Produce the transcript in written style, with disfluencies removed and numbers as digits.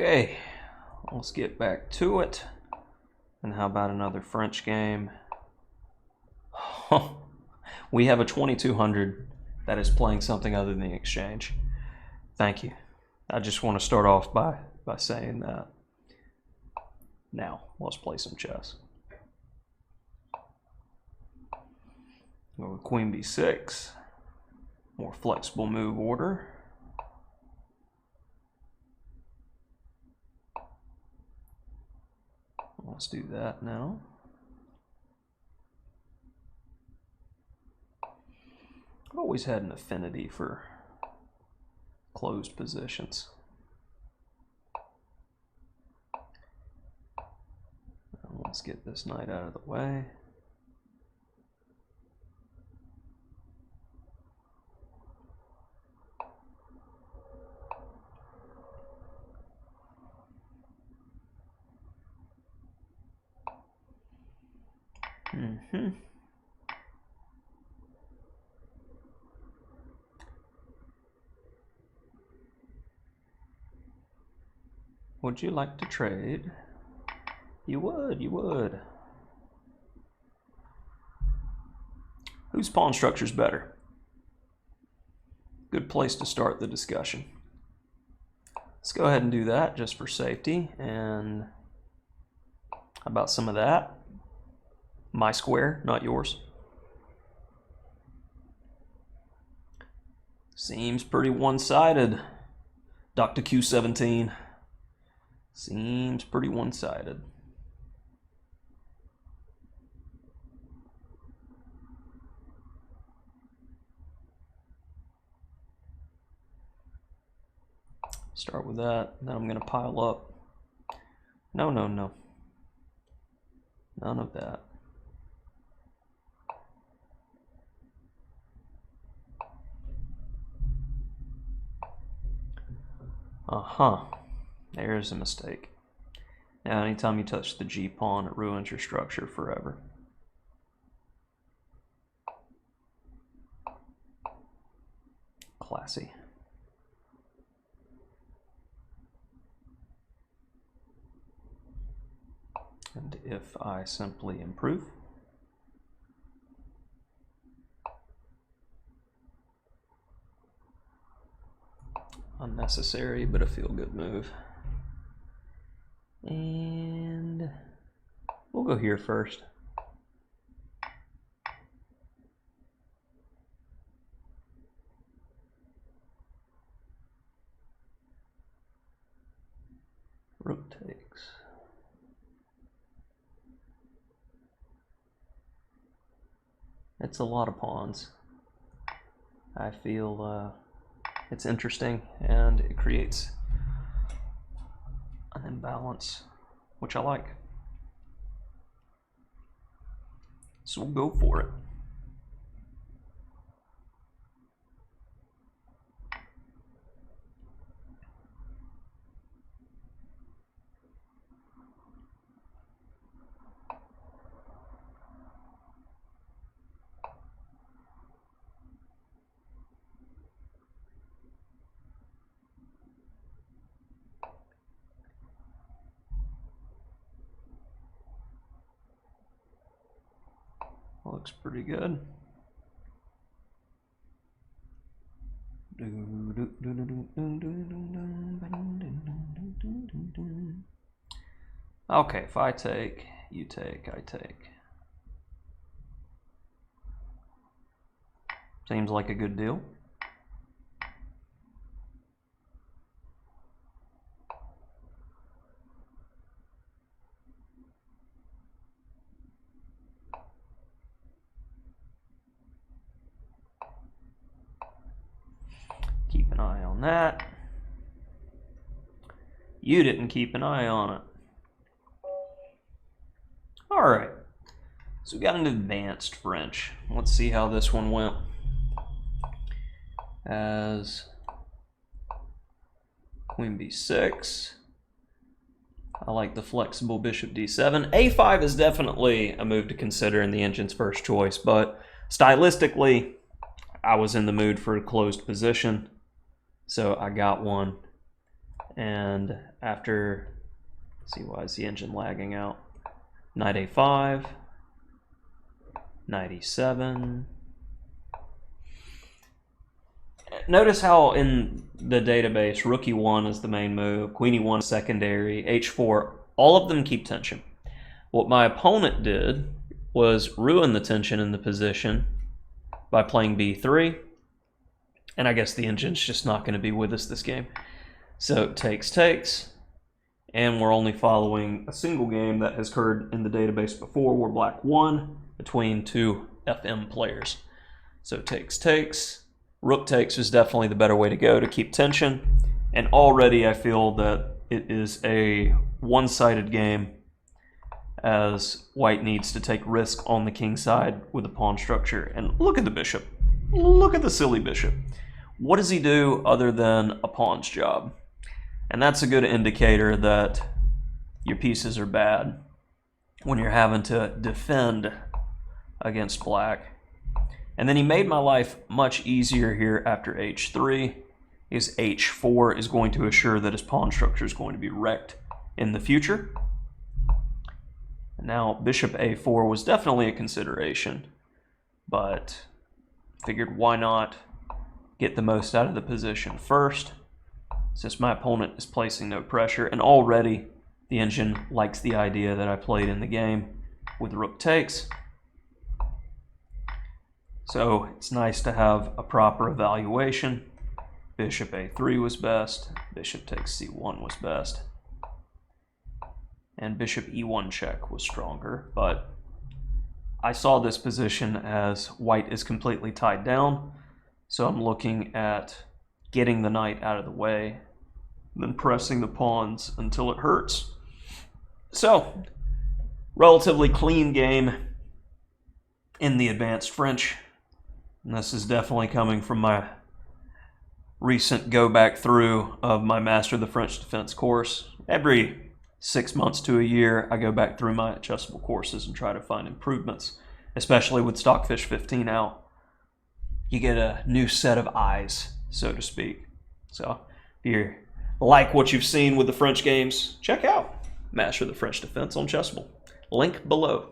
Okay, let's get back to it. And how about another French game? We have a 2200 that is playing something other than the exchange. Thank you. I just want to start off by saying that. Now, let's play some chess. Go with Queen B6. More flexible move order. Let's do that now. I've always had an affinity for closed positions. Let's get this knight out of the way. Would you like to trade? You would, you would. Whose pawn structure is better? Good place to start the discussion. Let's go ahead and do that just for safety. And how about some of that? My square, not yours. Seems pretty one-sided. Dr. Q17. Seems pretty one-sided. Start with that, then I'm going to pile up. No, no, no. None of that. There's a mistake. Now, anytime you touch the G pawn, it ruins your structure forever. Classy. And if I simply improve, unnecessary, but a feel-good move. And we'll go here first. Rook takes. It's a lot of pawns. I feel it's interesting and it creates an imbalance, which I like. So we'll go for it. Looks pretty good. Okay, if I take, you take, I take. Seems like a good deal. Keep an eye on that. You didn't keep an eye on it. All right, so we got an advanced French. Let's see how this one went. As Queen B6. I like the flexible bishop D7. A5 is definitely a move to consider in the engine's first choice, but stylistically, I was in the mood for a closed position, so I got one. And after, let's see, why is the engine lagging out? Knight a5, knight e7. Notice how in the database, rook e1 is the main move, queen e1 is secondary, h4, all of them keep tension. What my opponent did was ruin the tension in the position by playing b3, and I guess the engine's just not going to be with us this game. So takes, and we're only following a single game that has occurred in the database before, where black won between two FM players. So takes, rook takes is definitely the better way to go to keep tension, and already I feel that it is a one-sided game, as white needs to take risk on the king side with the pawn structure. And look at the bishop. Look at the silly bishop. What does he do other than a pawn's job? And that's a good indicator that your pieces are bad when you're having to defend against black. And then he made my life much easier here after h3. His h4 is going to assure that his pawn structure is going to be wrecked in the future. Now, bishop a4 was definitely a consideration, but figured why not get the most out of the position first, since my opponent is placing no pressure, and already the engine likes the idea that I played in the game with rook takes. So it's nice to have a proper evaluation. Bishop a3 was best, bishop takes c1 was best, and bishop e1 check was stronger, but I saw this position as white is completely tied down, so I'm looking at getting the knight out of the way, then pressing the pawns until it hurts. So, relatively clean game in the advanced French. And this is definitely coming from my recent go back through of my Master of the French Defense course. Every 6 months to a year, I go back through my Chessable courses and try to find improvements, especially with Stockfish 15 out. You get a new set of eyes, so to speak. So if you like what you've seen with the French games, check out Master of the French Defense on Chessable. Link below.